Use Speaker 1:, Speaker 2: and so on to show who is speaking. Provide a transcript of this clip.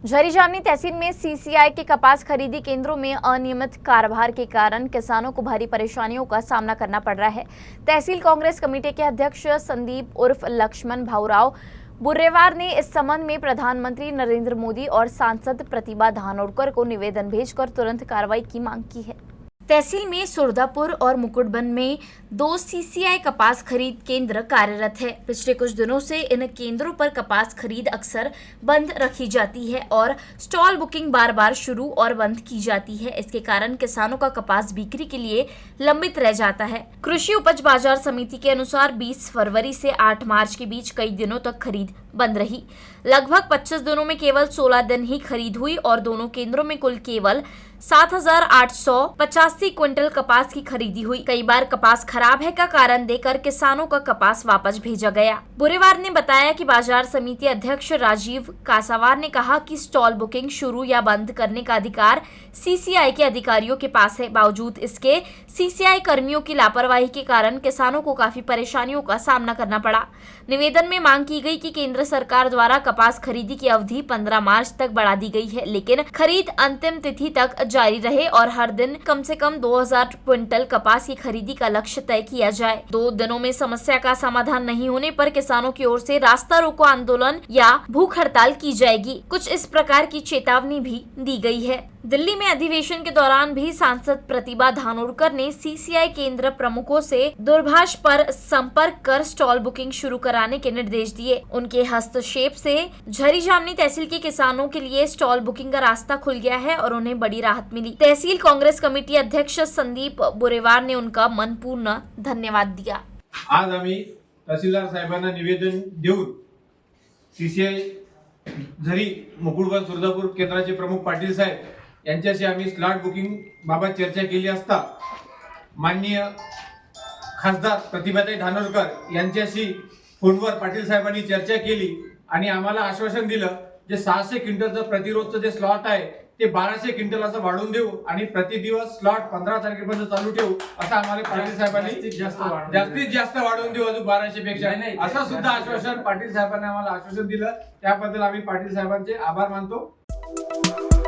Speaker 1: झरी जामनी तहसील में सीसीआई के कपास खरीदी केंद्रों में अनियमित कारोबार के कारण किसानों को भारी परेशानियों का सामना करना पड़ रहा है। तहसील कांग्रेस कमेटी के अध्यक्ष संदीप उर्फ लक्ष्मण भाऊराव बुर्रेवार ने इस संबंध में प्रधानमंत्री नरेंद्र मोदी और सांसद प्रतिभा धानोरकर को निवेदन भेजकर तुरंत कार्रवाई की मांग की है। तहसील में सुरदापुर और मुकुटबन में 2 सीसीआई कपास खरीद केंद्र कार्यरत है। पिछले कुछ दिनों से इन केंद्रों पर कपास खरीद अक्सर बंद रखी जाती है और स्टॉल बुकिंग बार बार शुरू और बंद की जाती है। इसके कारण किसानों का कपास बिक्री के लिए लंबित रह जाता है। कृषि उपज बाजार समिति के अनुसार 20 फरवरी से 8 मार्च के बीच कई दिनों तक खरीद बंद रही। लगभग 25 दिनों में केवल 16 दिन ही खरीद हुई और दोनों केंद्रों में कुल केवल 7,885 क्विंटल कपास की खरीदी हुई। कई बार कपास खराब है का कारण देकर किसानों का कपास वापस भेजा गया। बुरेवार ने बताया कि बाजार समिति अध्यक्ष राजीव कासावार ने कहा कि स्टॉल बुकिंग शुरू या बंद करने का अधिकार सीसीआई के अधिकारियों के पास है। बावजूद इसके सीसीआई कर्मियों की लापरवाही के कारण किसानों को काफी परेशानियों का सामना करना पड़ा। निवेदन में मांग की गई कि केंद्र सरकार द्वारा कपास खरीदी की अवधि 15 मार्च तक बढ़ा दी गई है, लेकिन खरीद अंतिम तिथि तक जारी रहे और हर दिन कम से कम 2000 क्विंटल कपास की खरीदी का लक्ष्य तय किया जाए। 2 दिनों में समस्या का समाधान नहीं होने पर किसानों की ओर से रास्ता रोको आंदोलन या भूख हड़ताल की जाएगी। कुछ इस प्रकार की चेतावनी भी दी गई है। दिल्ली में अधिवेशन के दौरान भी सांसद प्रतिभा धानोरकर ने सीसीआई केंद्र प्रमुखों से दूरभाष पर संपर्क कर स्टॉल बुकिंग शुरू कराने के निर्देश दिए। उनके हस्तक्षेप से झरी जामनी तहसील के किसानों के लिए स्टॉल बुकिंग का रास्ता खुल गया है और उन्हें बड़ी राहत मिली। तहसील कांग्रेस कमेटी अध्यक्ष संदीप बुरेवार ने उनका मनपूर्ण धन्यवाद दिया।
Speaker 2: आज आम्ही तहसीलदार साहेबांना निवेदन देऊन सीसीआई झरी मुकुटबन सुरदापूर केंद्राचे प्रमुख पाटील साहेब यांच्याशी आम्ही स्लॉट बुकिंग बाबत चर्चा केली असता माननीय खासदार प्रतिभाताई धानोरकर यांच्याशी फोनवर पाटील साहेबांनी चर्चा केली आणि आम्हाला आश्वासन दिलं जे 600 क्विंटलचं प्रतिरोधचं जे स्लॉट आहे ते 1200 क्विंटल असं वाढवून देऊ आणि प्रति दिवस स्लॉट 15 तारखेपर्यंत चालू ठेवू असं आम्हाला पाटील साहेबांनी जास्तीत जास्त वाढवून देऊ अजून 1200 पेक्षा असं सुद्धा आश्वासन पाटील साहेबांनी आम्हाला आश्वासन दिलं। त्याबद्दल आम्ही पाटील साहेबांचे आभार मानतो।